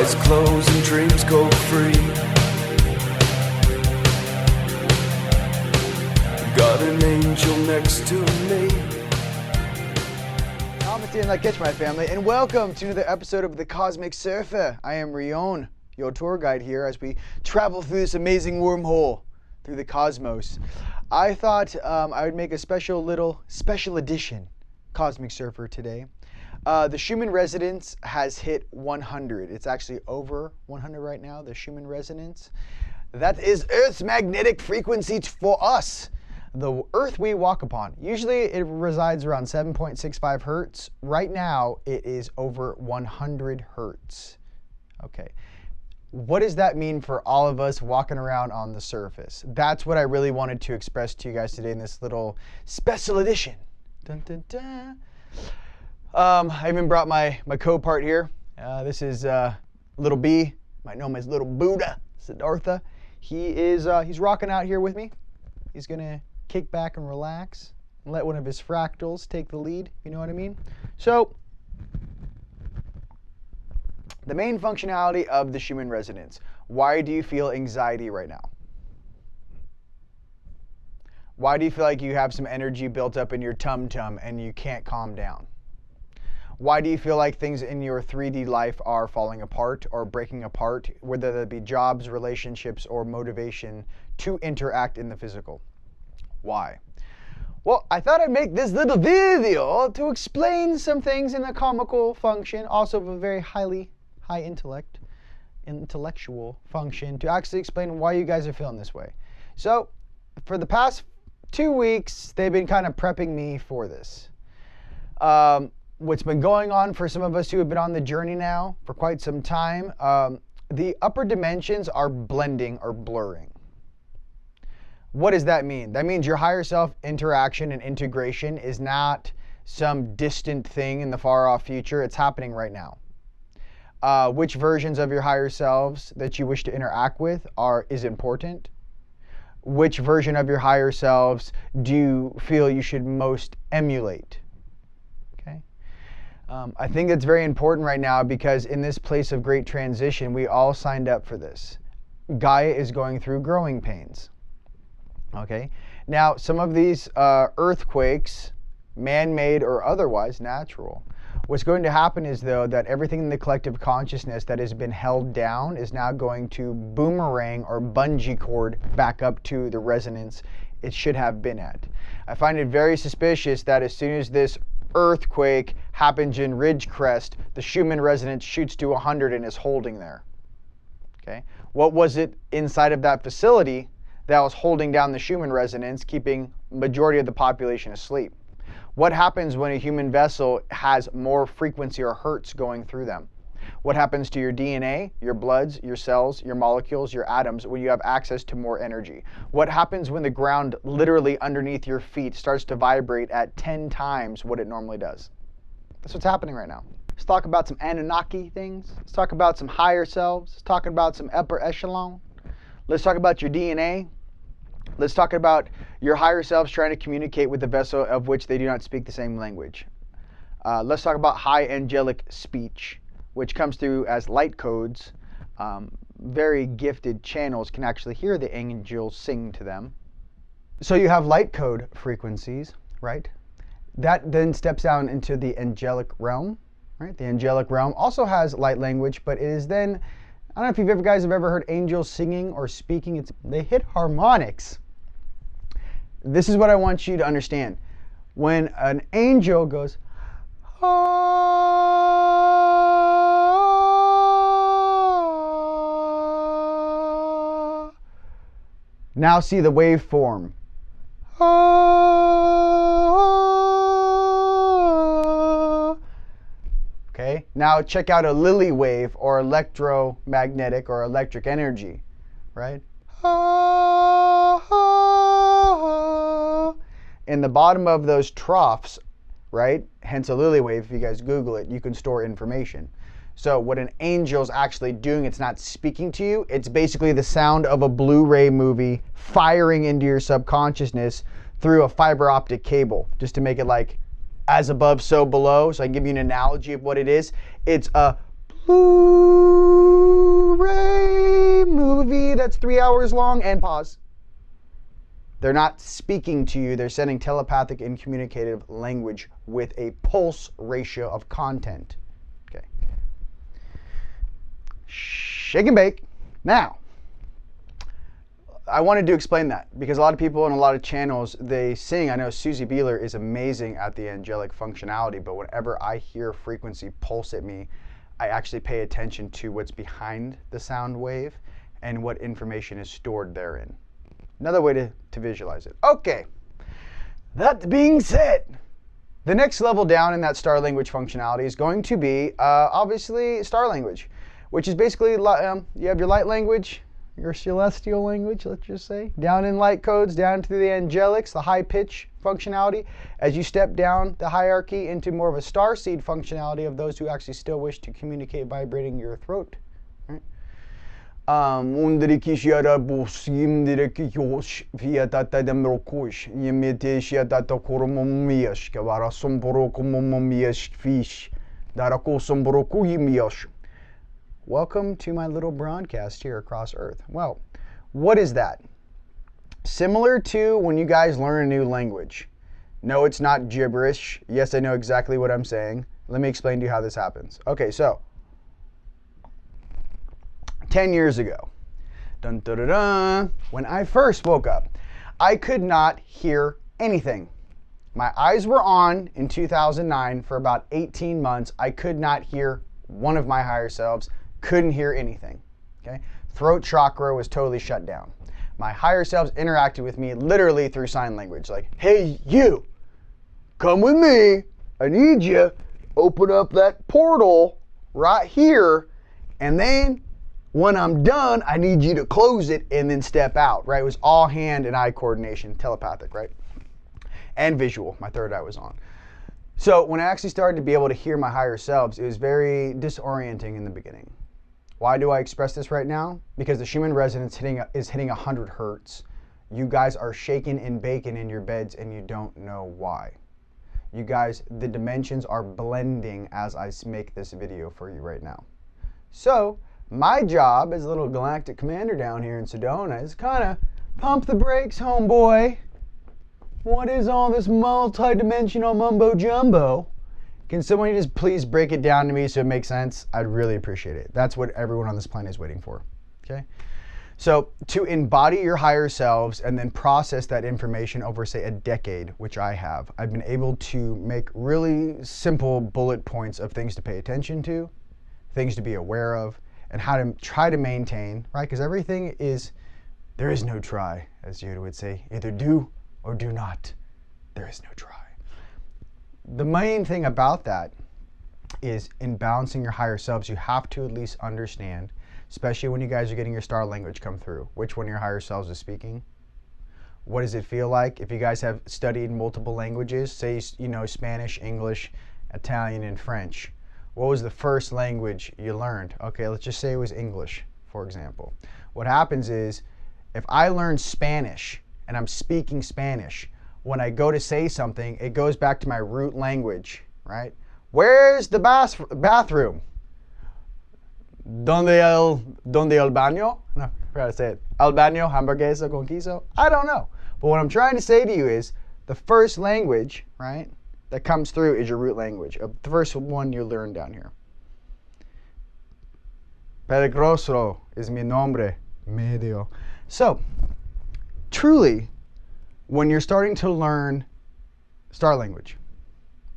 Eyes closed and dreams go free. Got an angel next to me. Namaste and Like my family, and welcome to another episode of The Cosmic Surfer. I am Rion, your tour guide here as we travel through this amazing wormhole through the cosmos. I thought I would make a special edition Cosmic Surfer today. The Schumann resonance has hit 100. It's actually over 100 right now, the Schumann resonance. That is Earth's magnetic frequency for us, the Earth we walk upon. Usually it resides around 7.65 hertz. Right now it is over 100 hertz. Okay. What does that mean for all of us walking around on the surface? That's what I really wanted to express to you guys today in this little special edition. Dun, dun, dun. I even brought my co-part here. This is Little B. You might know him as Little Buddha, Siddhartha. He's rocking out here with me. He's gonna kick back and relax and let one of his fractals take the lead. You know what I mean? So, the main functionality of the Schumann resonance. Why do you feel anxiety right now? Why do you feel like you have some energy built up in your tum-tum and you can't calm down? Why do you feel like things in your 3D life are falling apart or breaking apart, whether that be jobs, relationships, or motivation to interact in the physical? Why? Well, I thought I'd make this little video to explain some things in a comical function, also of a very high intellectual function, to actually explain why you guys are feeling this way. So, for the past 2 weeks, they've been kind of prepping me for this. What's been going on for some of us who have been on the journey now for quite some time, the upper dimensions are blending or blurring. What does that mean? That means your higher self interaction and integration is not some distant thing in the far off future. It's happening right now. Which versions of your higher selves that you wish to interact with is important? Which version of your higher selves do you feel you should most emulate? Okay. I think it's very important right now because in this place of great transition, we all signed up for this. Gaia is going through growing pains. Okay. Now, some of these earthquakes, man-made or otherwise natural, what's going to happen is, though, that everything in the collective consciousness that has been held down is now going to boomerang or bungee cord back up to the resonance it should have been at. I find it very suspicious that as soon as this earthquake happens in Ridgecrest, the Schumann resonance shoots to 100 and is holding there. Okay? What was it inside of that facility that was holding down the Schumann resonance, keeping majority of the population asleep? What happens when a human vessel has more frequency or hertz going through them? What happens to your DNA, your bloods, your cells, your molecules, your atoms when you have access to more energy? What happens when the ground literally underneath your feet starts to vibrate at 10 times what it normally does? That's what's happening right now. Let's talk about some Anunnaki things. Let's talk about some higher selves. Let's talk about some upper echelon. Let's talk about your DNA. Let's talk about your higher selves trying to communicate with the vessel of which they do not speak the same language. Let's talk about high angelic speech, which comes through as light codes. Very gifted channels can actually hear the angels sing to them. So you have light code frequencies, right? That then steps down into the angelic realm, right? The angelic realm also has light language, but it is then, I don't know if you guys have ever heard angels singing or speaking. They hit harmonics. This is what I want you to understand. When an angel goes, ah, now see the waveform. Ah, okay, now check out a Lily wave or electromagnetic or electric energy, right? In the bottom of those troughs, right? Hence a Lily wave. If you guys Google it, you can store information. So what an angel's actually doing, it's not speaking to you. It's basically the sound of a Blu-ray movie firing into your subconsciousness through a fiber optic cable, just to make it like as above, so below. So I can give you an analogy of what it is. It's a Blu-ray movie that's 3 hours long, and pause. They're not speaking to you. They're sending telepathic and communicative language with a pulse ratio of content. Okay. Shake and bake. Now, I wanted to explain that because a lot of people in a lot of channels, they sing. I know Susie Beeler is amazing at the angelic functionality, but whenever I hear frequency pulse at me, I actually pay attention to what's behind the sound wave and what information is stored therein. Another way to visualize it. Okay, that being said, the next level down in that star language functionality is going to be obviously star language, which is basically you have your light language, your celestial language, let's just say, down in light codes, down to the angelics, the high pitch functionality. As you step down the hierarchy into more of a star seed functionality of those who actually still wish to communicate vibrating your throat. Right? Welcome to my little broadcast here across Earth. Well, what is that? Similar to when you guys learn a new language. No, it's not gibberish. Yes, I know exactly what I'm saying. Let me explain to you how this happens. Okay, so 10 years ago, dun, dun, dun, dun, when I first woke up, I could not hear anything. My eyes were on in 2009 for about 18 months. I could not hear one of my higher selves. Couldn't hear anything. Okay, throat chakra was totally shut down. My higher selves interacted with me literally through sign language, like, "Hey, you, come with me. I need you. Open up that portal right here, and then when I'm done, I need you to close it and then step out." Right? It was all hand and eye coordination, telepathic, right? And visual. My third eye was on. So when I actually started to be able to hear my higher selves, it was very disorienting in the beginning. Why do I express this right now? Because the Schumann resonance is hitting 100 hertz. You guys are shaking and baking in your beds and you don't know why. You guys, the dimensions are blending as I make this video for you right now. So my job as a little galactic commander down here in Sedona is kind of pump the brakes, homeboy. What is all this multi-dimensional mumbo jumbo? Can somebody just please break it down to me so it makes sense? I'd really appreciate it. That's what everyone on this planet is waiting for. Okay? So to embody your higher selves and then process that information over, say, a decade, which I have, I've been able to make really simple bullet points of things to pay attention to, things to be aware of, and how to try to maintain, right? Because everything is, there is no try, as you would say. Either do or do not. There is no try. The main thing about that is in balancing your higher selves, you have to at least understand, especially when you guys are getting your star language come through, which one of your higher selves is speaking. What does it feel like? If you guys have studied multiple languages, say, you know, Spanish, English, Italian, and French, what was the first language you learned? Okay, let's just say it was English, for example. What happens is, if I learn Spanish and I'm speaking Spanish, when I go to say something, it goes back to my root language, right? Where's the bathroom? Donde el baño? No, I forgot to say it. El baño, hamburguesa con queso? I don't know. But what I'm trying to say to you is the first language, right, that comes through is your root language. The first one you learn down here. Peligroso is mi nombre, medio. So, truly, when you're starting to learn star language,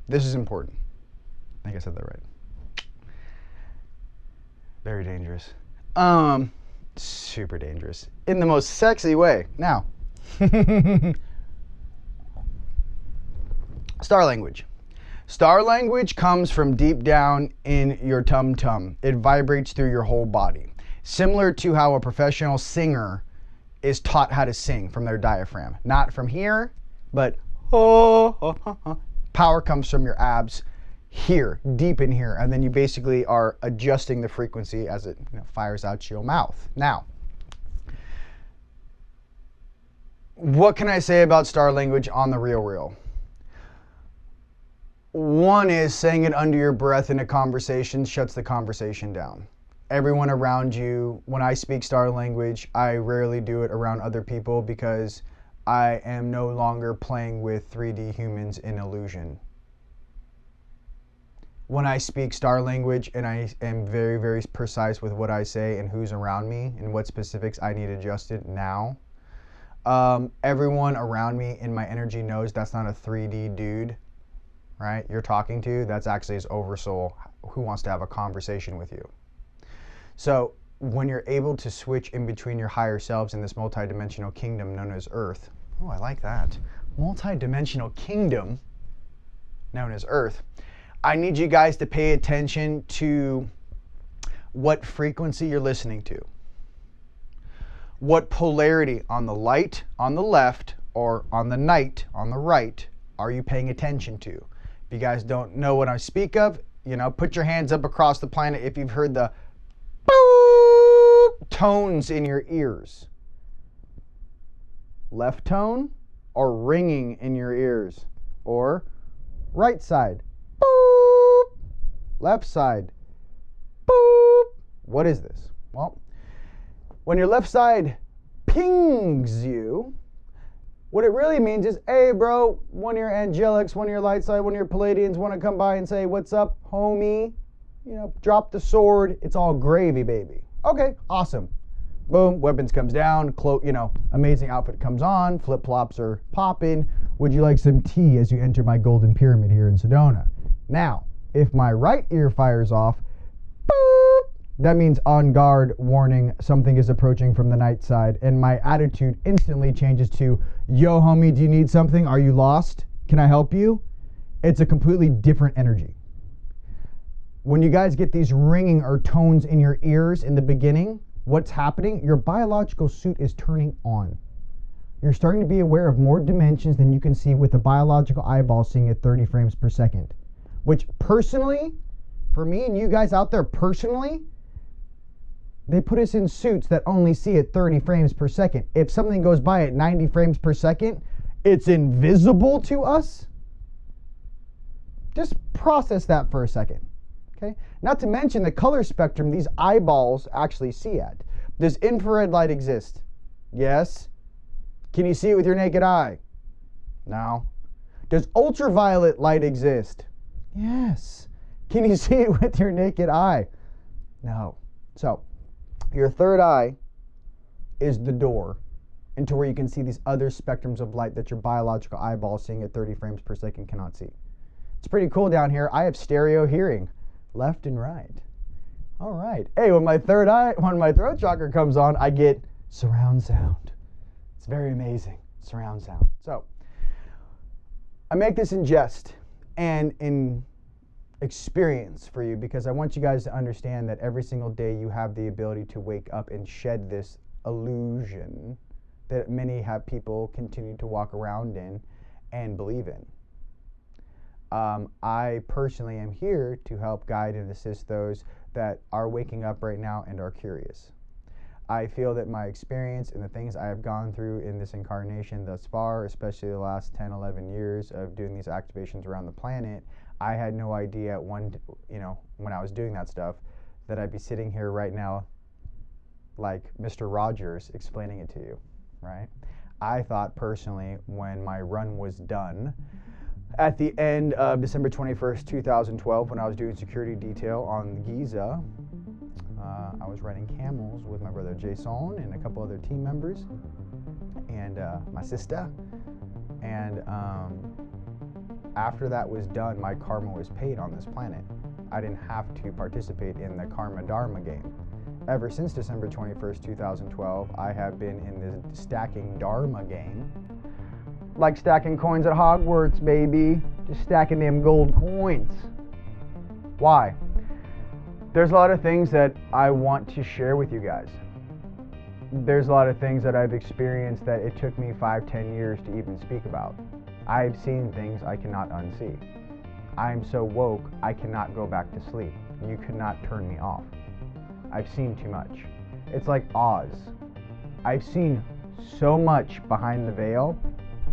this is important. I think I said that right. Very dangerous. Super dangerous. In the most sexy way. Now, star language. Star language comes from deep down in your tum-tum. It vibrates through your whole body. Similar to how a professional singer is taught how to sing from their diaphragm. Not from here, but power comes from your abs here, deep in here, and then you basically are adjusting the frequency as it fires out your mouth. Now, what can I say about star language on the real? One is saying it under your breath in a conversation shuts the conversation down. Everyone around you, when I speak star language, I rarely do it around other people because I am no longer playing with 3D humans in illusion. When I speak star language and I am very, very precise with what I say and who's around me and what specifics I need adjusted now, everyone around me in my energy knows that's not a 3D dude, right? You're talking to, that's actually his oversoul who wants to have a conversation with you. So when you're able to switch in between your higher selves in this multidimensional kingdom known as Earth, oh, I like that. Multidimensional kingdom known as Earth. I need you guys to pay attention to what frequency you're listening to. What polarity on the light, on the left, or on the night, on the right, are you paying attention to? If you guys don't know what I speak of, put your hands up across the planet if you've heard the boop tones in your ears. Left tone or ringing in your ears, or right side, boop, left side, boop. What is this? Well, when your left side pings you, what it really means is, hey bro, one of your angelics, one of your light side, one of your Palladians want to come by and say, what's up, homie? Drop the sword, it's all gravy, baby. Okay, awesome. Boom, weapons comes down, amazing outfit comes on, flip-flops are popping. Would you like some tea as you enter my golden pyramid here in Sedona? Now, if my right ear fires off, boop, that means on guard, warning, something is approaching from the night side, and my attitude instantly changes to, yo homie, do you need something? Are you lost? Can I help you? It's a completely different energy. When you guys get these ringing or tones in your ears in the beginning, what's happening? Your biological suit is turning on. You're starting to be aware of more dimensions than you can see with the biological eyeball seeing at 30 frames per second. Which personally, for me and you guys out there personally, they put us in suits that only see at 30 frames per second. If something goes by at 90 frames per second, it's invisible to us. Just process that for a second. Okay? Not to mention the color spectrum these eyeballs actually see at. Does infrared light exist? Yes. Can you see it with your naked eye? No. Does ultraviolet light exist? Yes. Can you see it with your naked eye? No. So, your third eye is the door into where you can see these other spectrums of light that your biological eyeball seeing at 30 frames per second cannot see. It's pretty cool down here. I have stereo hearing. Left and right. All right. Hey, when my throat chakra comes on, I get surround sound. It's very amazing. Surround sound. So, I make this in jest and in experience for you because I want you guys to understand that every single day you have the ability to wake up and shed this illusion that many have people continue to walk around in and believe in. I personally am here to help guide and assist those that are waking up right now and are curious. I feel that my experience and the things I have gone through in this incarnation thus far, especially the last 10, 11 years of doing these activations around the planet, I had no idea when I was doing that stuff that I'd be sitting here right now like Mr. Rogers explaining it to you, right? I thought personally when my run was done, at the end of December 21st, 2012, when I was doing security detail on Giza, I was riding camels with my brother Jason and a couple other team members and my sister. And after that was done, my karma was paid on this planet. I didn't have to participate in the karma dharma game. Ever since December 21st, 2012, I have been in the stacking dharma game. Like stacking coins at Hogwarts, baby. Just stacking them gold coins. Why? There's a lot of things that I want to share with you guys. There's a lot of things that I've experienced that it took me 5-10 years to even speak about. I've seen things I cannot unsee. I'm so woke, I cannot go back to sleep. You could not turn me off. I've seen too much. It's like Oz. I've seen so much behind the veil.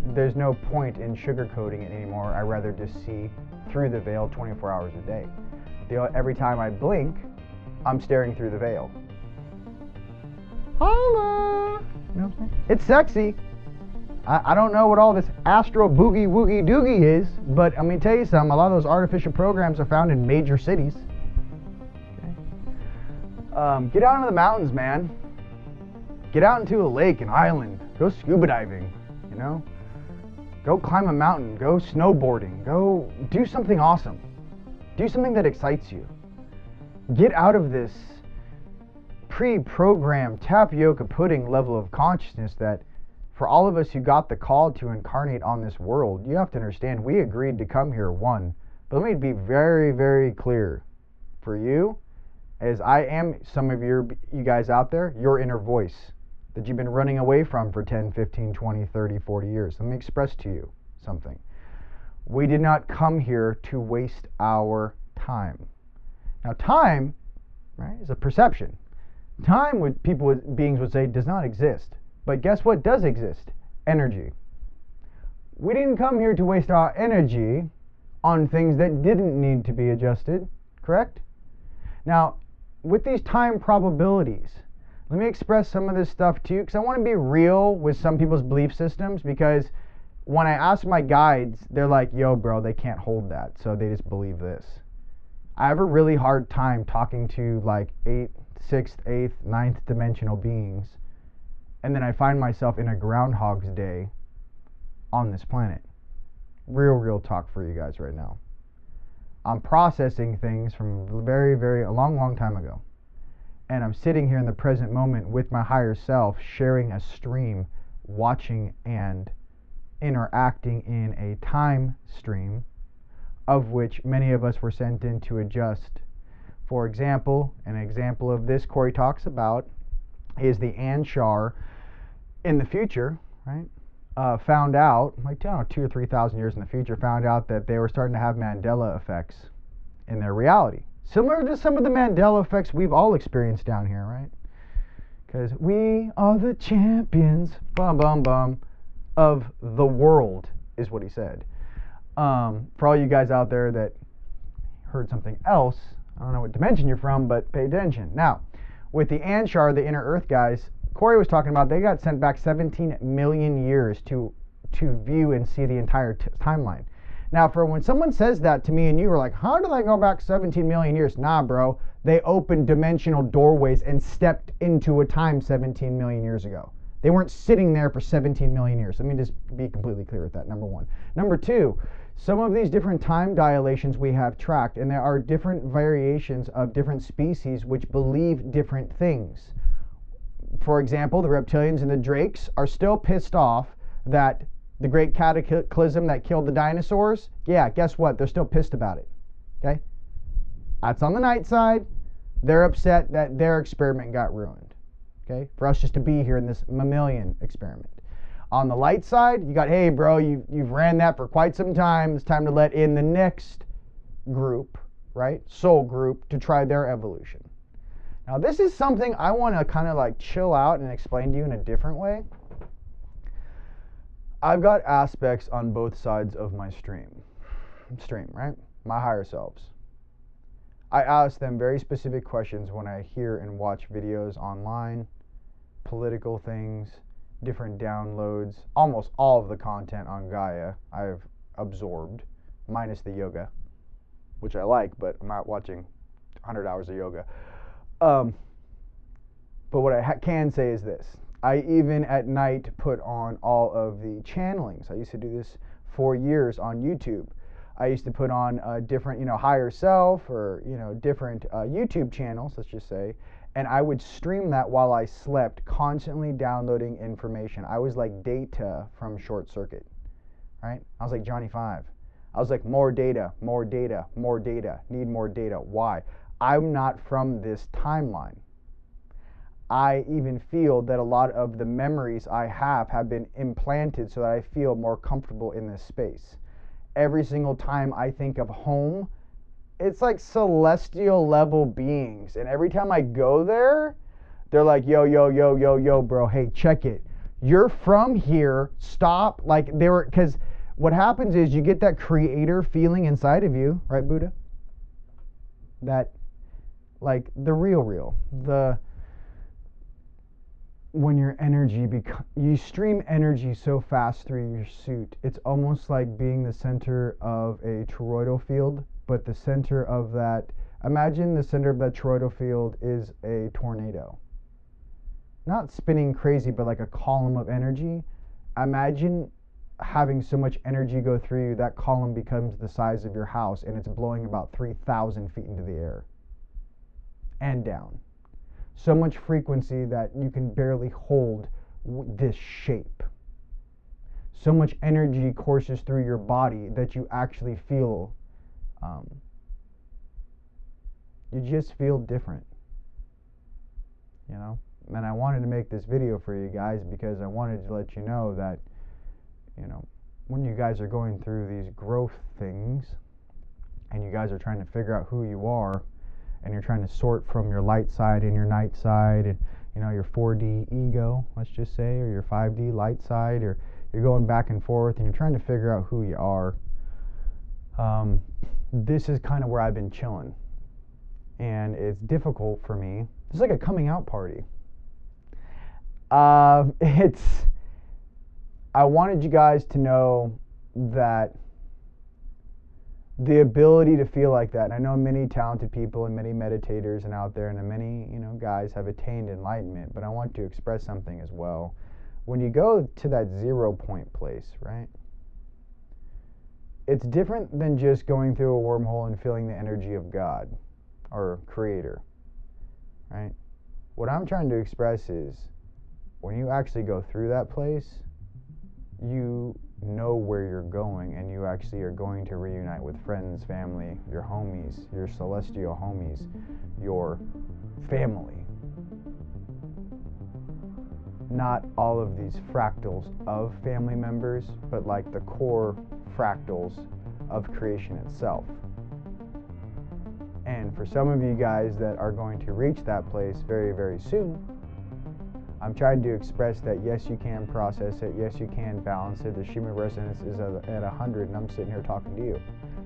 There's no point in sugarcoating it anymore. I'd rather just see through the veil 24 hours a day. Every time I blink, I'm staring through the veil. Holla! You know what I'm saying? It's sexy. I don't know what all this astral boogie woogie doogie is, but I'm going to tell you something. A lot of those artificial programs are found in major cities. Okay. Get out into the mountains, man. Get out into a lake, an island. Go scuba diving, you know? Go climb a mountain. Go snowboarding. Go do something awesome. Do something that excites you. Get out of this pre-programmed tapioca pudding level of consciousness that for all of us who got the call to incarnate on this world, you have to understand we agreed to come here, one. But let me be very, very clear. For you, as I am some of you guys out there, your inner voice that you've been running away from for 10, 15, 20, 30, 40 years. Let me express to you something. We did not come here to waste our time. Now, time, right, is a perception. Time, beings would say, does not exist. But guess what does exist? Energy. We didn't come here to waste our energy on things that didn't need to be adjusted, correct? Now, with these time probabilities, let me express some of this stuff to you because I want to be real with some people's belief systems, because when I ask my guides, they're like, yo, bro, they can't hold that, so they just believe this. I have a really hard time talking to like 6th, 8th, 9th dimensional beings, and then I find myself in a Groundhog's Day on this planet. Real talk for you guys right now. I'm processing things from a long time ago. And I'm sitting here in the present moment with my higher self, sharing a stream, watching and interacting in a time stream of which many of us were sent in to adjust. For example, an example of this Corey talks about is the Anshar in the future, right? Found out, like 2,000 or 3,000 years in the future, found out that they were starting to have Mandela effects in their reality. Similar to some of the Mandela effects we've all experienced down here, right? Because we are the champions, bum bum bum, of the world, is what he said. For all you guys out there that heard something else, I don't know what dimension you're from, but pay attention. Now, with the Anshar, the inner Earth guys, Corey was talking about, they got sent back 17 million years to view and see the entire timeline. Now, for when someone says that to me and you were like, how did I go back 17 million years? Nah, bro. They opened dimensional doorways and stepped into a time 17 million years ago. They weren't sitting there for 17 million years. Let me just be completely clear with that, number one. Number two, some of these different time dilations we have tracked, and there are different variations of different species which believe different things. For example, the reptilians and the drakes are still pissed off that the great cataclysm that killed the dinosaurs, yeah, guess what? They're still pissed about it, okay? That's on the night side. They're upset that their experiment got ruined, okay? For us just to be here in this mammalian experiment. On the light side, you got, hey, bro, you've ran that for quite some time. It's time to let in the next group, right? Soul group, to try their evolution. Now, this is something I want to kind of like chill out and explain to you in a different way. I've got aspects on both sides of my stream, right? My higher selves. I ask them very specific questions when I hear and watch videos online, political things, different downloads. Almost all of the content on Gaia I've absorbed, minus the yoga, which I like, but I'm not watching 100 hours of yoga. But what I can say is this. I even at night put on all of the channelings. I used to do this for years on YouTube. I used to put on different, higher self or, different YouTube channels, let's just say, and I would stream that while I slept, constantly downloading information. I was like Data from Short Circuit, right? I was like Johnny Five. I was like, more data, more data, more data, need more data. Why? I'm not from this timeline. I even feel that a lot of the memories I have been implanted so that I feel more comfortable in this space. Every single time I think of home, it's like celestial level beings. And every time I go there, they're like, yo, bro, hey, check it. You're from here, stop. Like, because what happens is you get that creator feeling inside of you, right, Buddha? That, like, the real, when your energy, you stream energy so fast through your suit, it's almost like being the center of a toroidal field, but the center of that, imagine the center of that toroidal field is a tornado. Not spinning crazy, but like a column of energy. Imagine having so much energy go through you, that column becomes the size of your house, and it's blowing about 3,000 feet into the air and down. So much frequency that you can barely hold this shape. So much energy courses through your body that you actually feel, you just feel different, you know? And I wanted to make this video for you guys because I wanted to let you know that, you know, when you guys are going through these growth things and you guys are trying to figure out who you are, and you're trying to sort from your light side and your night side, and, you know, your 4D ego, let's just say, or your 5D light side, or you're going back and forth and you're trying to figure out who you are. This is kind of where I've been chilling, and it's difficult for me. It's like a coming out party. I wanted you guys to know that the ability to feel like that, and I know many talented people and many meditators and out there, and many, you know, guys have attained enlightenment, but I want to express something as well. When you go to that 0 point place, right, it's different than just going through a wormhole and feeling the energy of God or Creator, right? What I'm trying to express is when you actually go through that place, you know where you're going, and you actually are going to reunite with friends, family, your homies, your celestial homies, your family. Not all of these fractals of family members, but like the core fractals of creation itself. And for some of you guys that are going to reach that place very, very soon, I'm trying to express that yes, you can process it, yes, you can balance it. The Schumann resonance is at 100, and I'm sitting here talking to you.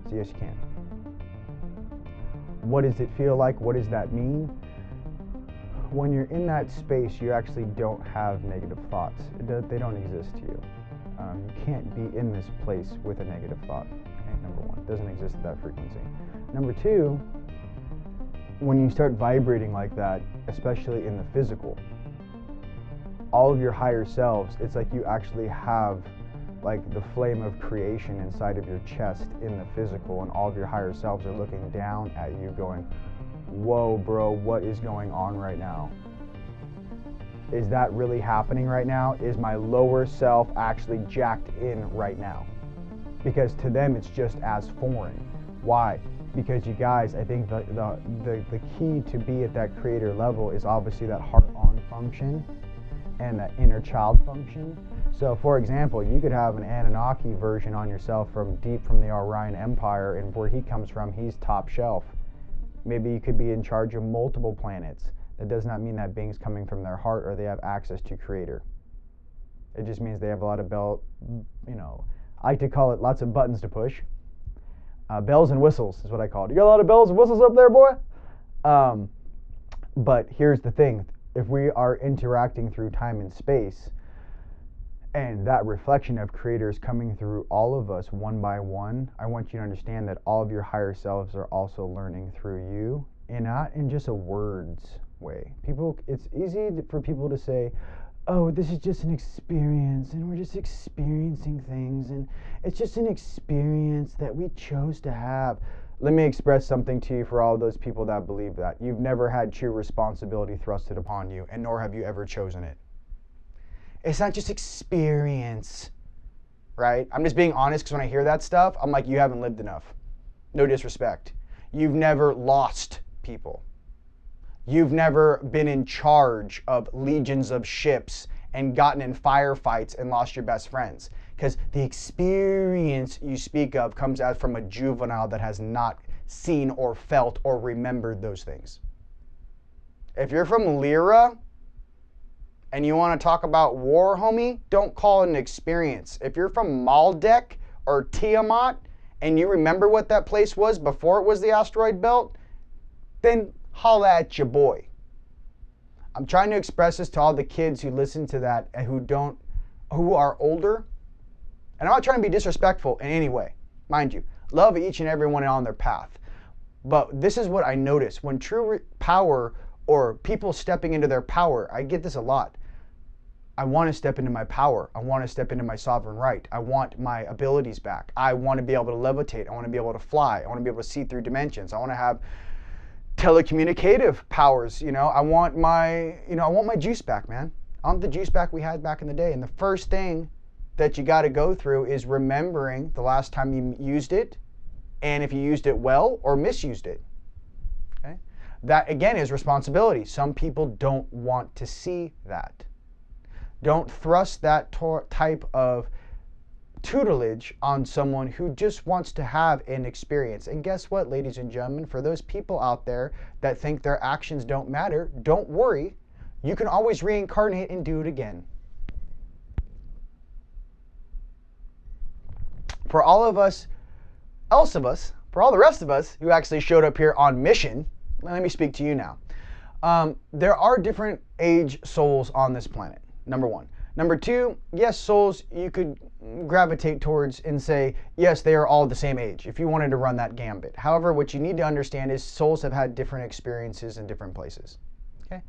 So yes, you can. What does it feel like? What does that mean? When you're in that space, you actually don't have negative thoughts. They don't exist to you. You can't be in this place with a negative thought. Okay, number one, it doesn't exist at that frequency. Number two, when you start vibrating like that, especially in the physical, all of your higher selves, it's like you actually have like the flame of creation inside of your chest in the physical, and all of your higher selves are looking down at you going, whoa, bro, what is going on right now? Is that really happening right now? Is my lower self actually jacked in right now? Because to them, it's just as foreign. Why? Because you guys, I think the key to be at that creator level is obviously that heart-on function and that inner child function. So for example, you could have an Anunnaki version on yourself from deep from the Orion Empire, and where he comes from, he's top shelf. Maybe you could be in charge of multiple planets. That does not mean that being's coming from their heart or they have access to creator. It just means they have a lot of I like to call it lots of buttons to push. Bells and whistles is what I call it. You got a lot of bells and whistles up there, boy? But here's the thing. If we are interacting through time and space, and that reflection of creators coming through all of us one by one, I want you to understand that all of your higher selves are also learning through you, and not in just a words way. It's easy for people to say, oh, this is just an experience, and we're just experiencing things, and it's just an experience that we chose to have. Let me express something to you for all those people that believe that. You've never had true responsibility thrusted upon you, and nor have you ever chosen it. It's not just experience, right? I'm just being honest, because when I hear that stuff, I'm like, you haven't lived enough. No disrespect. You've never lost people. You've never been in charge of legions of ships and gotten in firefights and lost your best friends. Because the experience you speak of comes out from a juvenile that has not seen or felt or remembered those things. If you're from Lyra and you want to talk about war, homie, don't call it an experience. If you're from Maldek or Tiamat, and you remember what that place was before it was the asteroid belt, then holla at your boy. I'm trying to express this to all the kids who listen to that and who are older. And I'm not trying to be disrespectful in any way. Mind you, love each and every one on their path. But this is what I notice. When true power or people stepping into their power, I get this a lot. I want to step into my power. I want to step into my sovereign right. I want my abilities back. I want to be able to levitate. I want to be able to fly. I want to be able to see through dimensions. I want to have telecommunicative powers. I want my juice back, man. I want the juice back we had back in the day. And the first thing that you got to go through is remembering the last time you used it, and if you used it well or misused it. Okay? That again is responsibility. Some people don't want to see that. Don't thrust that type of tutelage on someone who just wants to have an experience. And guess what, ladies and gentlemen, for those people out there that think their actions don't matter, don't worry. You can always reincarnate and do it again. For all the rest of us who actually showed up here on mission, let me speak to you now. There are different age souls on this planet. Number one. Number two, yes, souls you could gravitate towards and say, yes, they are all the same age, if you wanted to run that gambit. However, what you need to understand is souls have had different experiences in different places. Okay?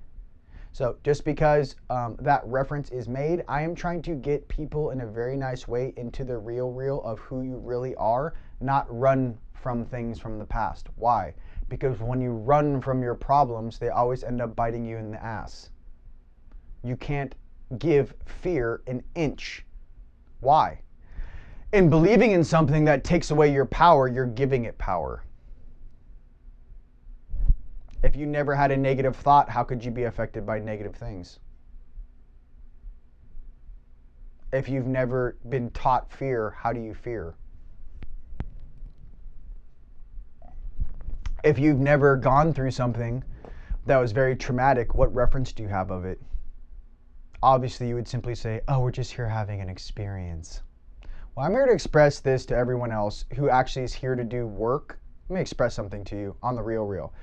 So just because that reference is made, I am trying to get people in a very nice way into the real of who you really are, not run from things from the past. Why? Because when you run from your problems, they always end up biting you in the ass. You can't give fear an inch. Why? In believing in something that takes away your power, you're giving it power. If you never had a negative thought, how could you be affected by negative things? If you've never been taught fear, how do you fear? If you've never gone through something that was very traumatic, what reference do you have of it? Obviously, you would simply say, oh, we're just here having an experience. Well, I'm here to express this to everyone else who actually is here to do work. Let me express something to you on the real.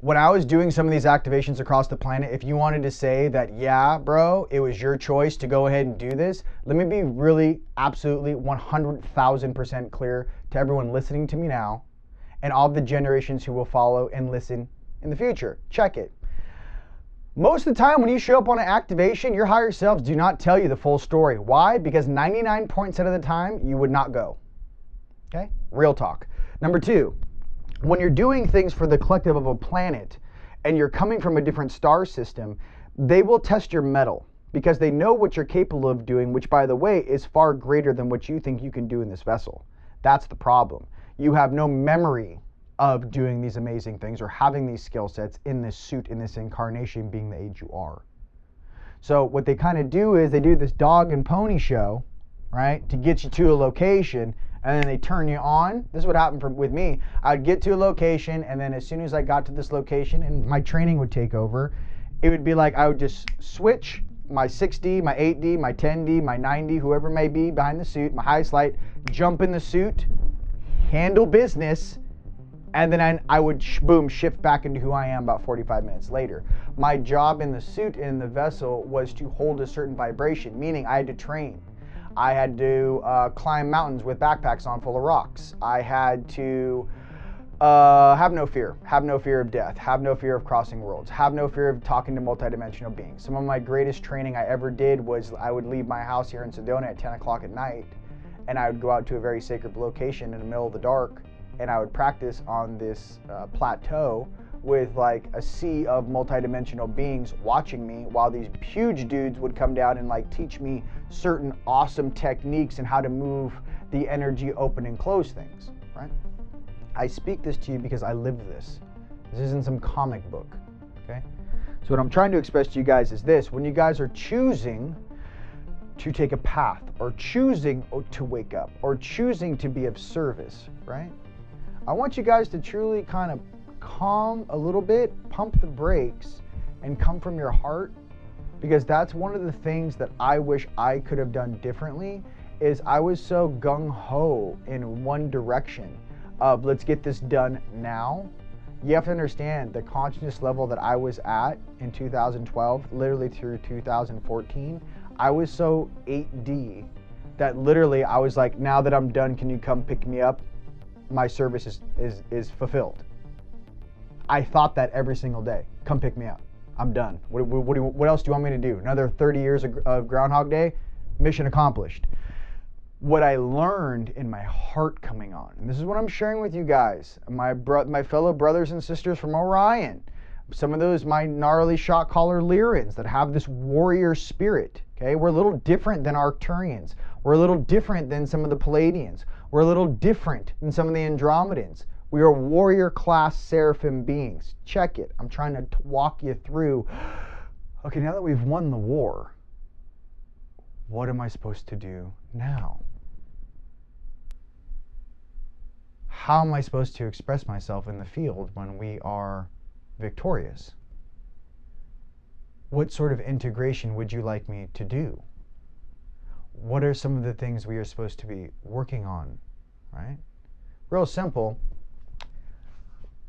When I was doing some of these activations across the planet, if you wanted to say that, yeah, bro, it was your choice to go ahead and do this, let me be really, absolutely 100,000% clear to everyone listening to me now and all the generations who will follow and listen in the future. Check it. Most of the time when you show up on an activation, your higher selves do not tell you the full story. Why? Because 99% of the time, you would not go. Okay? Real talk. Number two, when you're doing things for the collective of a planet and you're coming from a different star system, they will test your mettle because they know what you're capable of doing, which, by the way, is far greater than what you think you can do in this vessel. That's the problem. You have no memory of doing these amazing things or having these skill sets in this suit, in this incarnation, being the age you are. So what they kind of do is they do this dog and pony show, right, to get you to a location, and then they turn you on. This is what happened with me. I'd get to a location, and then as soon as I got to this location and my training would take over, it would be like I would just switch my 6D, my 8D, my 10D, my 9D, whoever may be behind the suit, my highest light, jump in the suit, handle business, and then I would shift back into who I am about 45 minutes later. My job in the suit and in the vessel was to hold a certain vibration, meaning I had to train. I had to climb mountains with backpacks on full of rocks. I had to have no fear of death, have no fear of crossing worlds, have no fear of talking to multidimensional beings. Some of my greatest training I ever did was I would leave my house here in Sedona at 10 o'clock at night, and I would go out to a very sacred location in the middle of the dark, and I would practice on this plateau with like a sea of multidimensional beings watching me while these huge dudes would come down and like teach me certain awesome techniques and how to move the energy, open and close things, right? I speak this to you because I live this. This isn't some comic book, okay? So what I'm trying to express to you guys is this: when you guys are choosing to take a path or choosing to wake up or choosing to be of service, right? I want you guys to truly kind of calm a little bit, pump the brakes, and come from your heart, because that's one of the things that I wish I could have done differently is I was so gung-ho in one direction of let's get this done now. You have to understand the consciousness level that I was at in 2012, literally through 2014. I was so 8D that literally I was like, now that I'm done, can you come pick me up? My service is fulfilled. I thought that every single day. Come pick me up. I'm done. What else do you want me to do? Another 30 years of Groundhog Day? Mission accomplished. What I learned in my heart coming on, and this is what I'm sharing with you guys, my fellow brothers and sisters from Orion, some of those my gnarly shot caller Lyrans that have this warrior spirit, okay? We're a little different than Arcturians. We're a little different than some of the Palladians. We're a little different than some of the Andromedans. We are warrior class seraphim beings. Check it. I'm trying to walk you through, okay, now that we've won the war, what am I supposed to do now? How am I supposed to express myself in the field when we are victorious? What sort of integration would you like me to do? What are some of the things we are supposed to be working on, right? Real simple.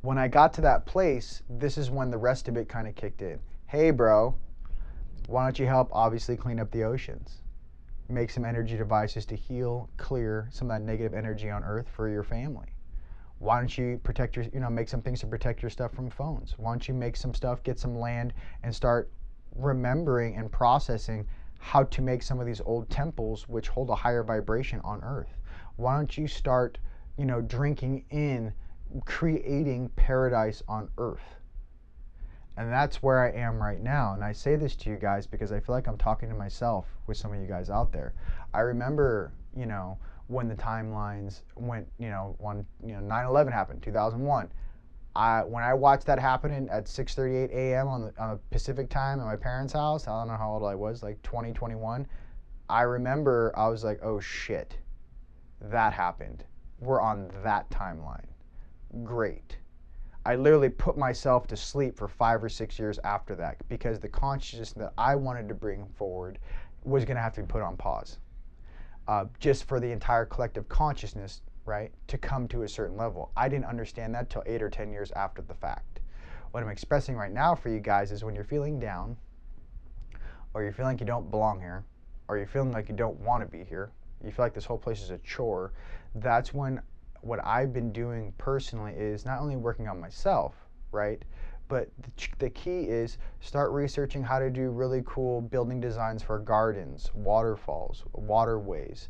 When I got to that place, this is when the rest of it kind of kicked in. Hey, bro, why don't you help obviously clean up the oceans? Make some energy devices to heal, clear some of that negative energy on Earth for your family. Why don't you protect your, make some things to protect your stuff from phones? Why don't you make some stuff, get some land, and start remembering and processing how to make some of these old temples which hold a higher vibration on Earth? Why don't you start, drinking in, creating paradise on Earth? And that's where I am right now. And I say this to you guys because I feel like I'm talking to myself with some of you guys out there. I remember, when the timelines went, when 9/11 happened, 2001. When I watched that happen at 6:38 a.m. on the Pacific time at my parents' house, I don't know how old I was, like 20, 21. I remember I was like, oh shit, that happened. We're on that timeline. Great. I literally put myself to sleep for 5 or 6 years after that because the consciousness that I wanted to bring forward was going to have to be put on pause. Just for the entire collective consciousness, right, to come to a certain level. I didn't understand that till 8 or 10 years after the fact. What I'm expressing right now for you guys is when you're feeling down, or you're feeling like you don't belong here, or you're feeling like you don't want to be here, you feel like this whole place is a chore, that's when what I've been doing personally is not only working on myself, right, but the key is start researching how to do really cool building designs for gardens, waterfalls, waterways,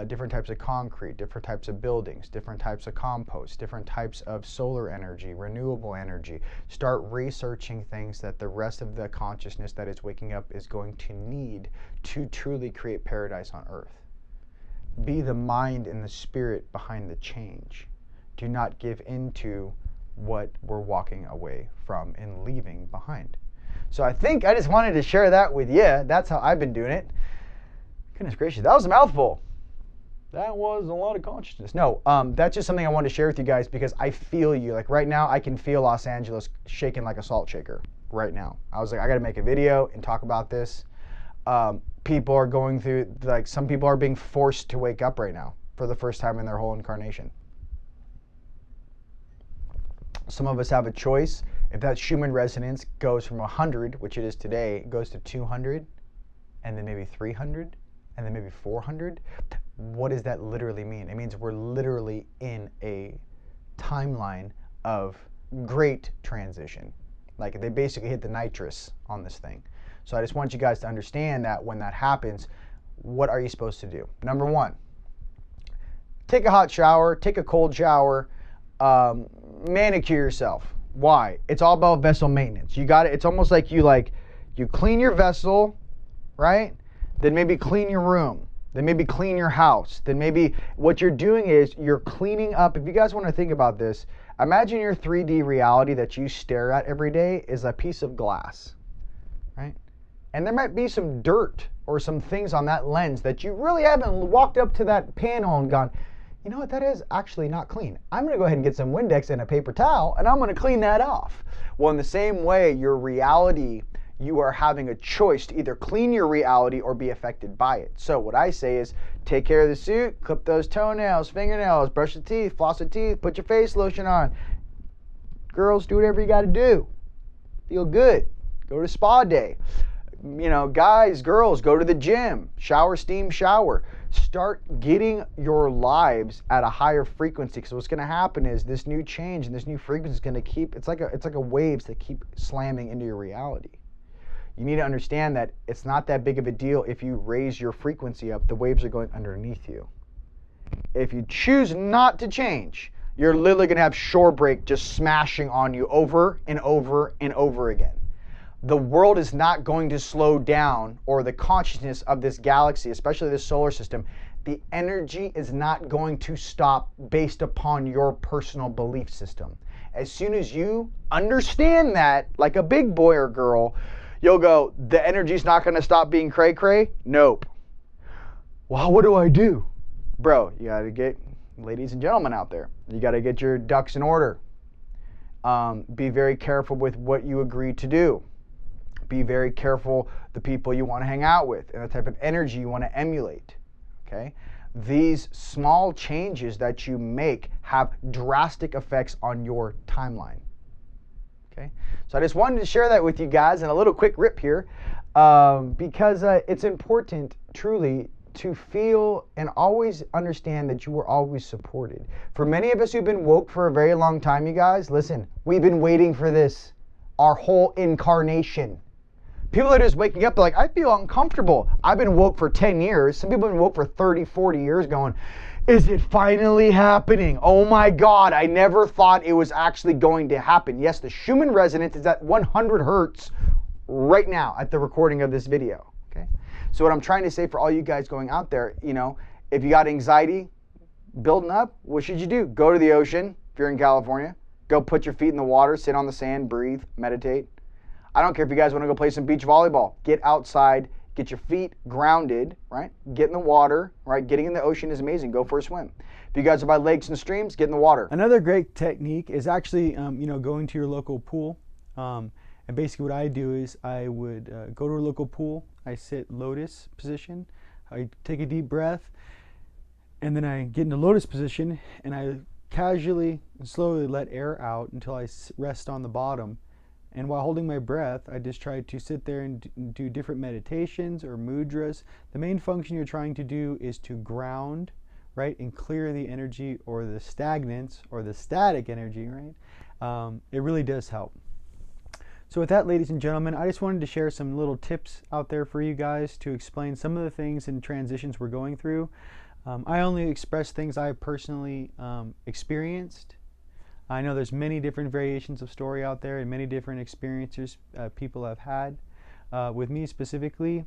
different types of concrete, different types of buildings, different types of compost, different types of solar energy, renewable energy. Start researching things that the rest of the consciousness that is waking up is going to need to truly create paradise on Earth. Be the mind and the spirit behind the change. Do not give into what we're walking away from and leaving behind. So I think I just wanted to share that with you. That's how I've been doing it. Goodness gracious, that was a mouthful. That was a lot of consciousness. No, that's just something I wanted to share with you guys because I feel you. Like right now, I can feel Los Angeles shaking like a salt shaker right now. I was like, I got to make a video and talk about this. People are going through, like some people are being forced to wake up right now for the first time in their whole incarnation. Some of us have a choice. If that Schumann resonance goes from 100, which it is today, goes to 200, and then maybe 300, and then maybe 400, what does that literally mean? It means we're literally in a timeline of great transition. Like they basically hit the nitrous on this thing. So I just want you guys to understand that when that happens, what are you supposed to do? Number one, take a hot shower, take a cold shower, manicure yourself. Why? It's all about vessel maintenance. You got it. It's almost like you clean your vessel, right? Then maybe clean your room. Then maybe clean your house. Then maybe what you're doing is you're cleaning up. If you guys want to think about this, imagine your 3D reality that you stare at every day is a piece of glass, right? And there might be some dirt or some things on that lens that you really haven't walked up to that panel and gone, you know what, that is actually not clean. I'm going to go ahead and get some Windex and a paper towel, and I'm going to clean that off. Well, in the same way, your reality, you are having a choice to either clean your reality or be affected by it. So what I say is take care of the suit, clip those toenails, fingernails, brush your teeth, floss your teeth, put your face lotion on. Girls, do whatever you got to do. Feel good. Go to spa day. You know, guys, girls, go to the gym, shower, steam, shower. Start getting your lives at a higher frequency. So what's going to happen is this new change and this new frequency is going to keep, it's like a waves that keep slamming into your reality. You need to understand that it's not that big of a deal if you raise your frequency up. The waves are going underneath you. If you choose not to change, you're literally going to have shore break just smashing on you over and over and over again. The world is not going to slow down, or the consciousness of this galaxy, especially this solar system, the energy is not going to stop based upon your personal belief system. As soon as you understand that, like a big boy or girl, you'll go, the energy's not going to stop being cray-cray? Nope. Well, what do I do? Bro, you got to get, ladies and gentlemen out there, you got to get your ducks in order. Be very careful with what you agree to do. Be very careful the people you want to hang out with and the type of energy you want to emulate. Okay? These small changes that you make have drastic effects on your timeline. Okay? So I just wanted to share that with you guys in a little quick rip here, because it's important truly to feel and always understand that you were always supported. For many of us who've been woke for a very long time, you guys, listen, we've been waiting for this our whole incarnation. People are just waking up, they're like, I feel uncomfortable. I've been woke for 10 years. Some people have been woke for 30, 40 years going, is it finally happening? Oh my God, I never thought it was actually going to happen. Yes, the Schumann resonance is at 100 hertz right now at the recording of this video, okay? So what I'm trying to say for all you guys going out there, you know, if you got anxiety building up, what should you do? Go to the ocean if you're in California. Go put your feet in the water, sit on the sand, breathe, meditate. I don't care if you guys want to go play some beach volleyball. Get outside, get your feet grounded, right? Get in the water, right? Getting in the ocean is amazing. Go for a swim. If you guys are by lakes and streams, get in the water. Another great technique is actually, going to your local pool. And basically what I do is I would go to a local pool. I sit lotus position. I take a deep breath. And then I get into lotus position and I casually and slowly let air out until I rest on the bottom. And while holding my breath, I just try to sit there and do different meditations or mudras. The main function you're trying to do is to ground, right, and clear the energy or the stagnance or the static energy, right? It really does help. So with that, ladies and gentlemen, I just wanted to share some little tips out there for you guys to explain some of the things and transitions we're going through. I only express things I personally experienced. I know there's many different variations of story out there and many different experiences people have had. With me specifically,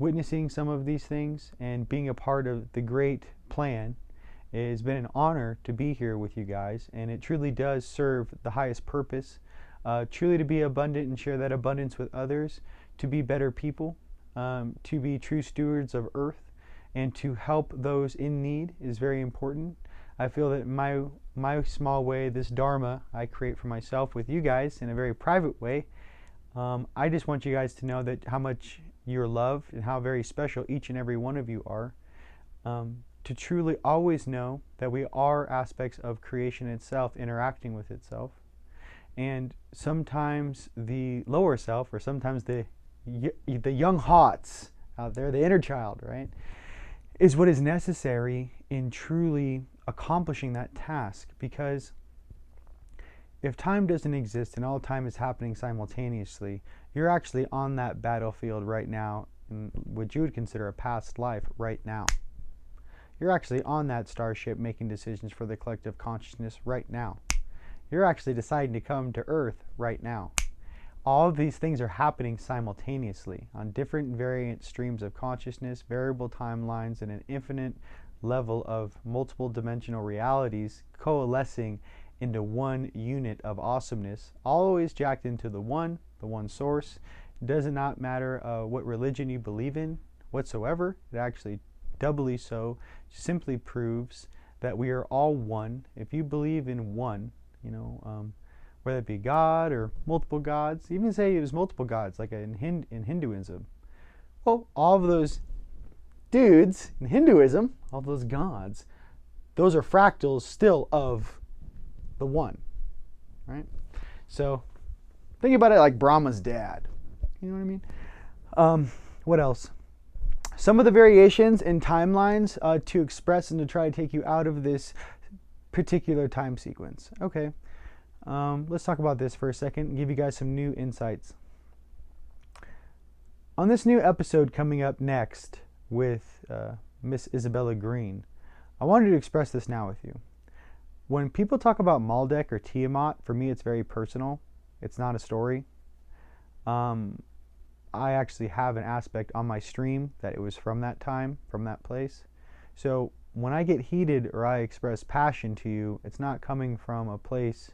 witnessing some of these things and being a part of the great plan, it's been an honor to be here with you guys, and it truly does serve the highest purpose, truly to be abundant and share that abundance with others, to be better people, to be true stewards of earth, and to help those in need is very important. I feel that my small way, this Dharma I create for myself with you guys in a very private way, I just want you guys to know that how much you're loved and how very special each and every one of you are. To truly always know that we are aspects of creation itself interacting with itself. And sometimes the lower self, or sometimes the young hots out there, the inner child, right, is what is necessary in truly accomplishing that task. Because if time doesn't exist and all time is happening simultaneously, you're actually on that battlefield right now in what you would consider a past life right now. You're actually on that starship making decisions for the collective consciousness right now. You're actually deciding to come to Earth right now. All of these things are happening simultaneously on different variant streams of consciousness, variable timelines, and an infinite level of multiple dimensional realities coalescing into one unit of awesomeness, always jacked into the one source. It does not matter what religion you believe in whatsoever. It actually doubly so simply proves that we are all one. If you believe in one, whether it be God or multiple gods. Even say it was multiple gods, like in Hinduism. Well, all of those dudes in Hinduism, all those gods, those are fractals still of the one, right? So think about it like Brahma's dad. You know what I mean? What else? Some of the variations in timelines to express and to try to take you out of this particular time sequence. Okay, let's talk about this for a second and give you guys some new insights. On this new episode coming up next with Miss Isabella Green, I wanted to express this now with you. When people talk about Maldek or Tiamat, for me it's very personal. It's not a story. I actually have an aspect on my stream that it was from that time, from that place. So when I get heated or I express passion to you, it's not coming from a place.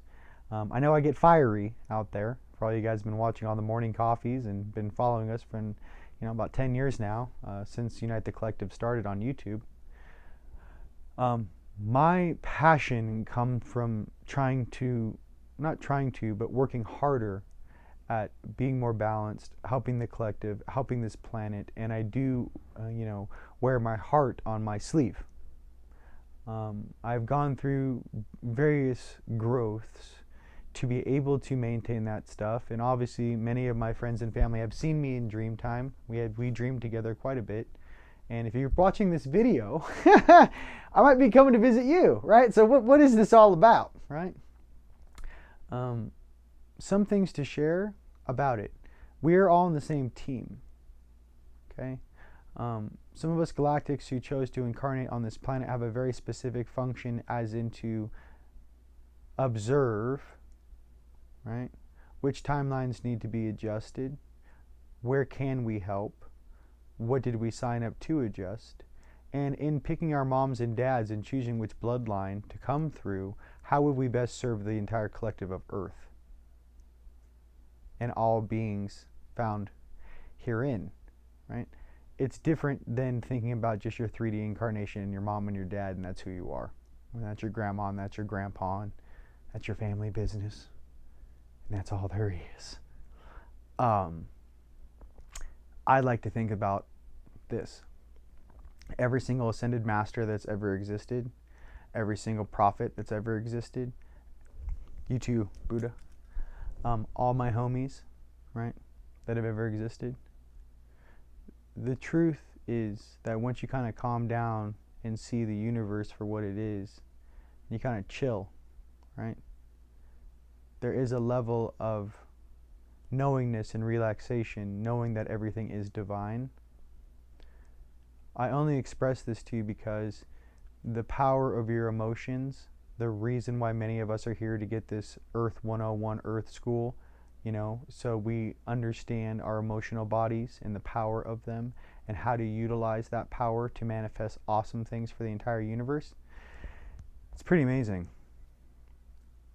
I know I get fiery out there. For all you guys have been watching all the morning coffees and been following us for about 10 years now, since Unite the Collective started on YouTube. My passion comes from but working harder at being more balanced, helping the collective, helping this planet, and I do, wear my heart on my sleeve. I've gone through various growths to be able to maintain that stuff, and obviously many of my friends and family have seen me in dream time. We dreamed together quite a bit, and if you're watching this video, I might be coming to visit you, right? So what is this all about, right? Some things to share about it. We're all on the same team, okay? Some of us galactics who chose to incarnate on this planet have a very specific function, as in to observe, right? Which timelines need to be adjusted? Where can we help? What did we sign up to adjust? And in picking our moms and dads and choosing which bloodline to come through, how would we best serve the entire collective of Earth and all beings found herein, right? It's different than thinking about just your 3D incarnation and your mom and your dad, and that's who you are. And that's your grandma, and that's your grandpa, and that's your family business, and that's all there is. I like to think about this. Every single ascended master that's ever existed, every single prophet that's ever existed, you too, Buddha, all my homies, right, that have ever existed. The truth is that once you kind of calm down and see the universe for what it is, you kind of chill, right? There is a level of knowingness and relaxation, knowing that everything is divine. I only express this to you because the power of your emotions, the reason why many of us are here to get this Earth 101 Earth School, so we understand our emotional bodies and the power of them and how to utilize that power to manifest awesome things for the entire universe. It's pretty amazing.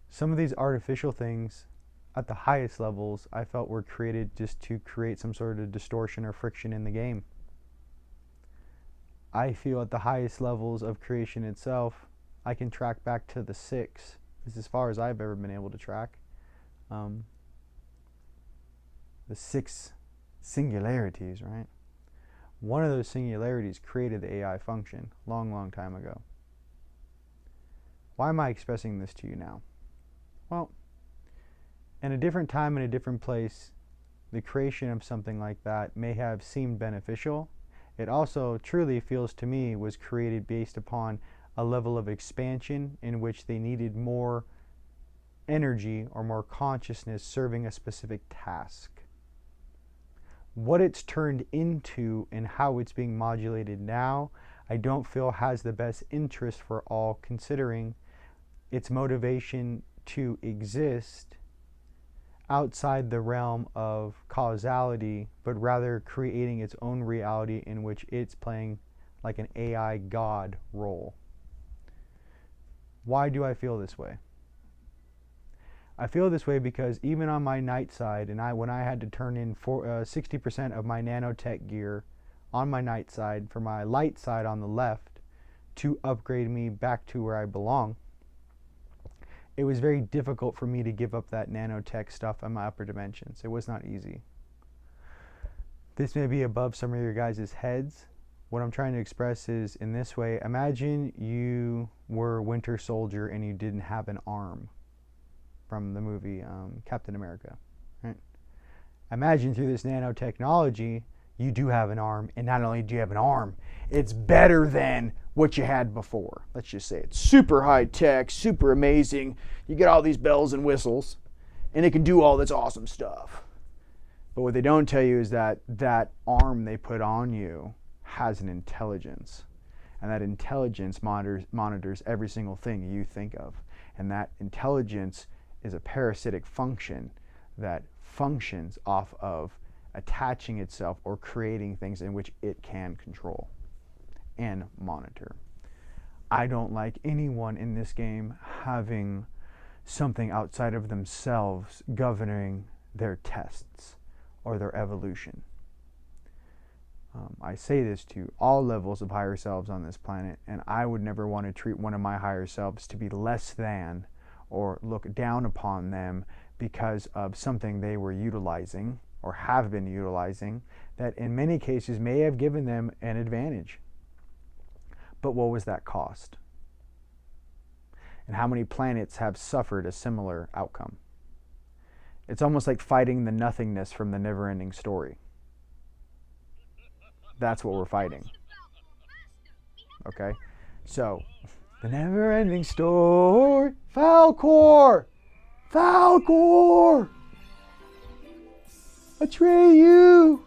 Some of these artificial things at the highest levels I felt were created just to create some sort of distortion or friction in the game. I feel at the highest levels of creation itself, I can track back to the 6. This is as far as I've ever been able to track. The 6 singularities, right? One of those singularities created the AI function long time ago. Why am I expressing this to you now? Well, in a different time and a different place, the creation of something like that may have seemed beneficial. It also truly feels to me was created based upon a level of expansion in which they needed more energy or more consciousness serving a specific task. What it's turned into and how it's being modulated now, I don't feel has the best interest for all, considering its motivation to exist outside the realm of causality, but rather creating its own reality in which it's playing like an AI God role. Why do I feel this way? I feel this way because even on my night side, and when I had to turn in 60% of my nanotech gear on my night side for my light side on the left to upgrade me back to where I belong, it was very difficult for me to give up that nanotech stuff on my upper dimensions. It was not easy. This may be above some of your guys' heads. What I'm trying to express is in this way: imagine you were a Winter Soldier and you didn't have an arm from the movie Captain America. Right? Imagine through this nanotechnology, you do have an arm, and not only do you have an arm, it's better than what you had before. Let's just say it's super high tech, super amazing. You get all these bells and whistles, and it can do all this awesome stuff. But what they don't tell you is that that arm they put on you has an intelligence. And that intelligence monitors every single thing you think of. And that intelligence is a parasitic function that functions off of attaching itself or creating things in which it can control and monitor. I don't like anyone in this game having something outside of themselves governing their tests or their evolution. I say this to all levels of higher selves on this planet, and I would never want to treat one of my higher selves to be less than or look down upon them because of something they were utilizing or have been utilizing that in many cases may have given them an advantage. But what was that cost? And how many planets have suffered a similar outcome? It's almost like fighting the nothingness from the never-ending story. That's what we're fighting. Okay? So, the never-ending story. Falcor! Falcor! Atreyu!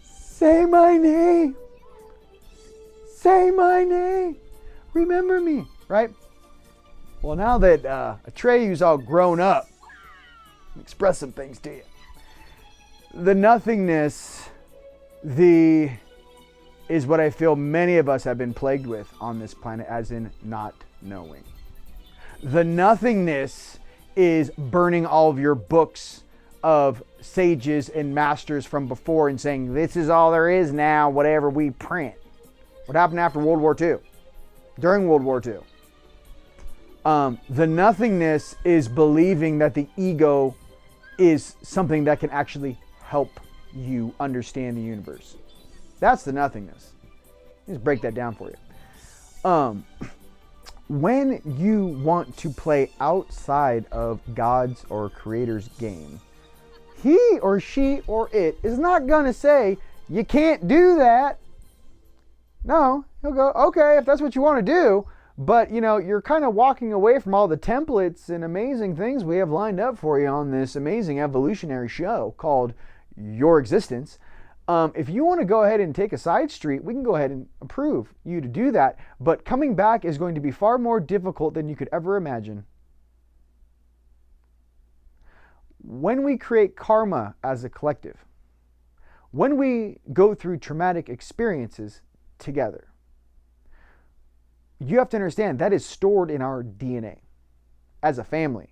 Say my name! Say my name! Remember me, right? Well, now that Atreyu's all grown up, I'll express some things to you. The nothingness, is what I feel many of us have been plagued with on this planet, as in not knowing. The nothingness is burning all of your books of sages and masters from before and saying, this is all there is now, whatever we print. What happened after World War II? During World War II? The nothingness is believing that the ego is something that can actually help you understand the universe. That's the nothingness. Let's break that down for you. When you want to play outside of God's or Creator's game, he or she or it is not going to say, you can't do that. No, he'll go, okay, if that's what you want to do, but you're kind of walking away from all the templates and amazing things we have lined up for you on this amazing evolutionary show called Your Existence. If you want to go ahead and take a side street, we can go ahead and approve you to do that, but coming back is going to be far more difficult than you could ever imagine. When we create karma as a collective, when we go through traumatic experiences together, you have to understand that is stored in our DNA as a family.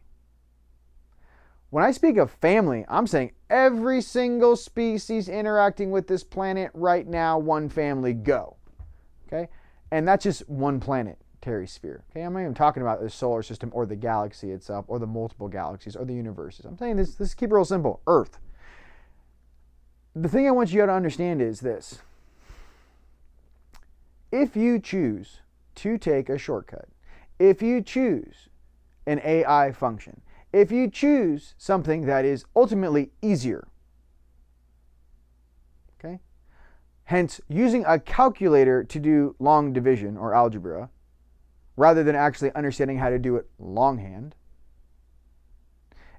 When I speak of family, I'm saying every single species interacting with this planet right now, one family, go. Okay? And that's just one planetary sphere. Okay? I'm not even talking about the solar system or the galaxy itself or the multiple galaxies or the universes. I'm saying this keep it real simple. Earth. The thing I want you to understand is this. If you choose to take a shortcut, if you choose an AI function, if you choose something that is ultimately easier, okay? Hence, using a calculator to do long division or algebra, rather than actually understanding how to do it longhand,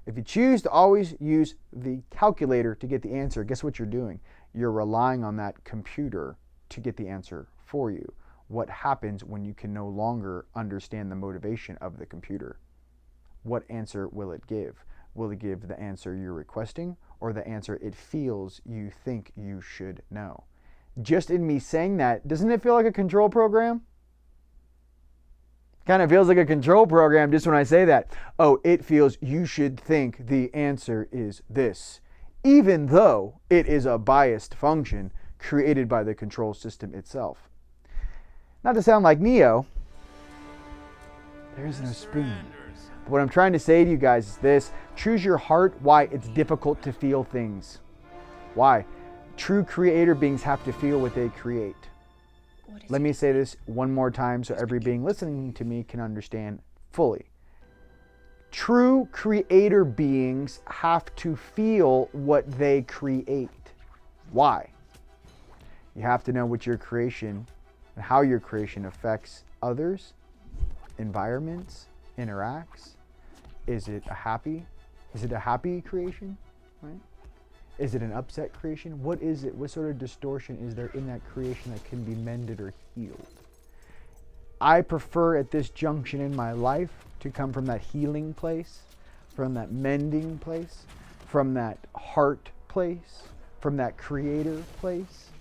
if you choose to always use the calculator to get the answer, guess what you're doing? You're relying on that computer to get the answer for you. What happens when you can no longer understand the motivation of the computer? What answer will it give? Will it give the answer you're requesting or the answer it feels you think you should know? Just in me saying that, doesn't it feel like a control program? Kind of feels like a control program just when I say that. Oh, it feels you should think the answer is this, even though it is a biased function created by the control system itself. Not to sound like Neo, There is no spoon. But what I'm trying to say to you guys is this: choose your heart. Why? It's difficult to feel things. Why? True creator beings have to feel what they create. Let me say this one more time so every being listening to me can understand fully. True creator beings have to feel what they create. Why? You have to know what your creation and how your creation affects others, environments, interacts. Is it a happy creation, right? Is it an upset creation? What is it? What sort of distortion is there in that creation that can be mended or healed? I prefer at this junction in my life to come from that healing place, from that mending place, from that heart place, from that creator place.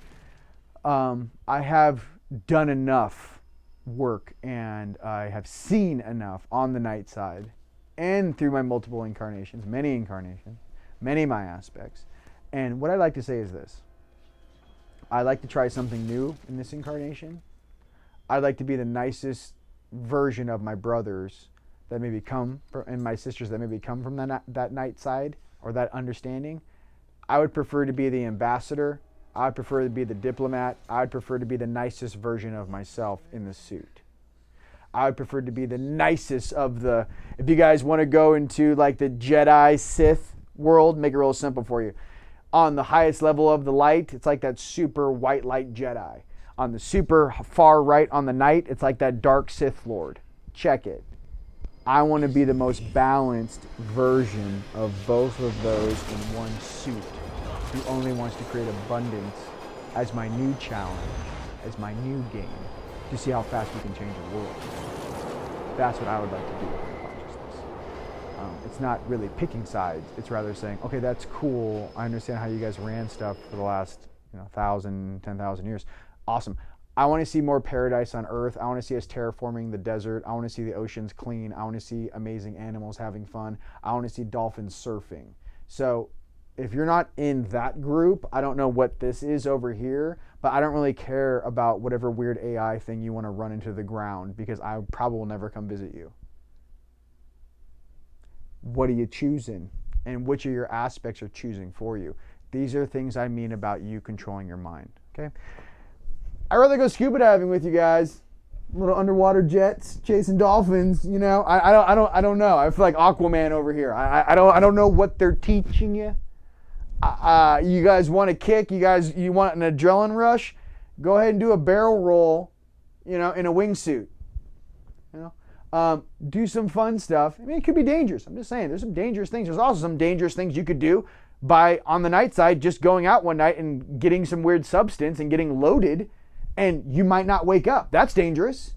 I have done enough work and I have seen enough on the night side and through my multiple incarnations, many of my aspects. And what I like to say is this: I like to try something new in this incarnation. I'd like to be the nicest version of my brothers that maybe come from, and my sisters that maybe come from that night side or that understanding. I would prefer to be the ambassador. I would prefer to be the diplomat. I would prefer to be the nicest version of myself in the suit. I would prefer to be the nicest of the, if you guys want to go into like the Jedi Sith world, make it real simple for you. On the highest level of the light, it's like that super white light Jedi. On the super far right on the night, it's like that dark Sith Lord. Check it. I want to be the most balanced version of both of those in one suit, who only wants to create abundance as my new challenge, as my new game, to see how fast we can change the world. That's what I would like to do with my consciousness. It's not really picking sides. It's rather saying, okay, that's cool. I understand how you guys ran stuff for the last 1,000, 10,000 years. Awesome. I want to see more paradise on Earth. I want to see us terraforming the desert. I want to see the oceans clean. I want to see amazing animals having fun. I want to see dolphins surfing. So if you're not in that group, I don't know what this is over here, but I don't really care about whatever weird AI thing you want to run into the ground, because I probably will never come visit you. What are you choosing? And which of your aspects are choosing for you? These are things I mean about you controlling your mind, okay? I'd rather go scuba diving with you guys. Little underwater jets, chasing dolphins, I don't know. I feel like Aquaman over here. I don't know what they're teaching you. You guys want a kick? You want an adrenaline rush? Go ahead and do a barrel roll, in a wingsuit. Do some fun stuff. I mean, it could be dangerous. I'm just saying, there's some dangerous things. There's also some dangerous things you could do by, on the night side, just going out one night and getting some weird substance and getting loaded, and you might not wake up. That's dangerous.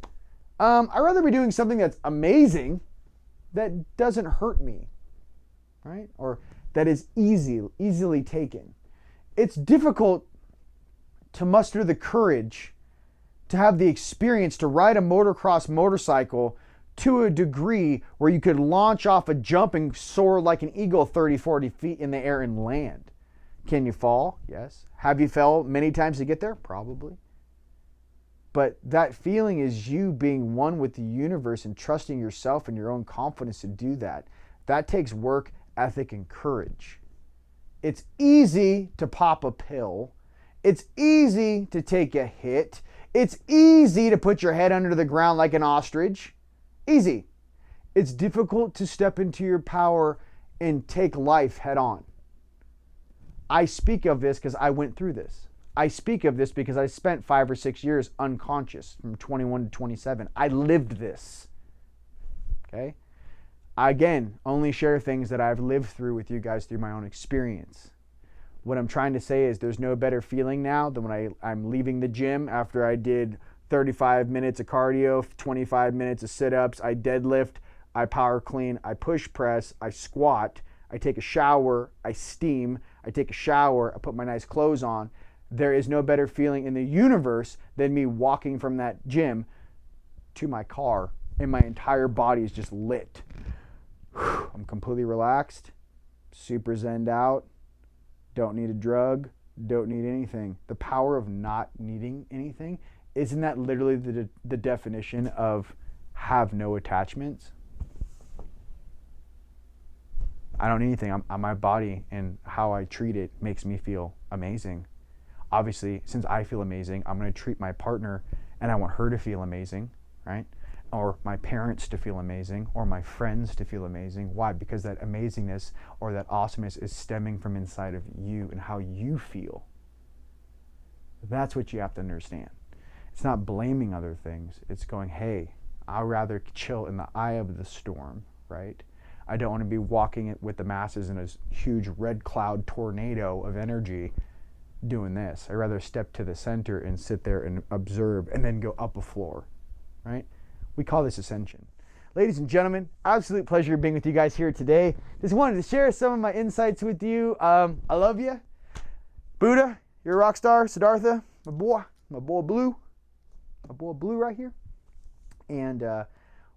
I'd rather be doing something that's amazing that doesn't hurt me, right? Or that is easily taken. It's difficult to muster the courage to have the experience to ride a motocross motorcycle to a degree where you could launch off a jump and soar like an eagle 30, 40 feet in the air and land. Can you fall? Yes. Have you fell many times to get there? Probably. But that feeling is you being one with the universe and trusting yourself and your own confidence to do that. That takes work, ethic, and courage. It's easy to pop a pill. It's easy to take a hit. It's easy to put your head under the ground like an ostrich. Easy. It's difficult to step into your power and take life head on. I speak of this because I went through this. I speak of this because I spent 5 or 6 years unconscious from 21 to 27. I lived this. Okay? I, again, only share things that I've lived through with you guys through my own experience. What I'm trying to say is there's no better feeling now than when I'm leaving the gym after I did 35 minutes of cardio, 25 minutes of sit-ups, I deadlift, I power clean, I push press, I squat, I take a shower, I steam, I take a shower, I put my nice clothes on. There is no better feeling in the universe than me walking from that gym to my car and my entire body is just lit. I'm completely relaxed, super zenned out, don't need a drug, don't need anything. The power of not needing anything, isn't that literally the definition of have no attachments, I don't need anything. My body and how I treat it makes me feel amazing. Obviously, since I feel amazing, I'm going to treat my partner and I want her to feel amazing, right? Or my parents to feel amazing, or my friends to feel amazing. Why? Because that amazingness or that awesomeness is stemming from inside of you and how you feel. That's what you have to understand. It's not blaming other things. It's going, hey, I'd rather chill in the eye of the storm, right? I don't want to be walking it with the masses in a huge red cloud tornado of energy doing this. I'd rather step to the center and sit there and observe and then go up a floor, right? We call this ascension. Ladies and gentlemen, absolute pleasure being with you guys here today. Just wanted to share some of my insights with you. I love you. Buddha, you're a rock star. Siddhartha, my boy Blue right here. And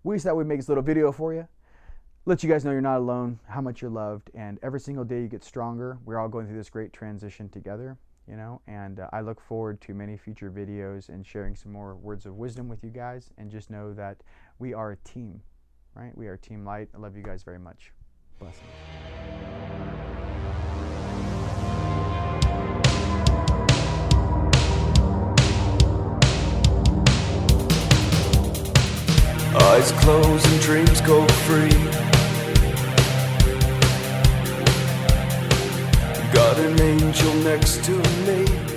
we just thought we'd make this little video for you. Let you guys know you're not alone, how much you're loved, and every single day you get stronger. We're all going through this great transition together, you know, and I look forward to many future videos and sharing some more words of wisdom with you guys. And just know that we are a team, right? We are Team Light. I love you guys very much. Blessings. Eyes closed and dreams go free. Got an angel next to me.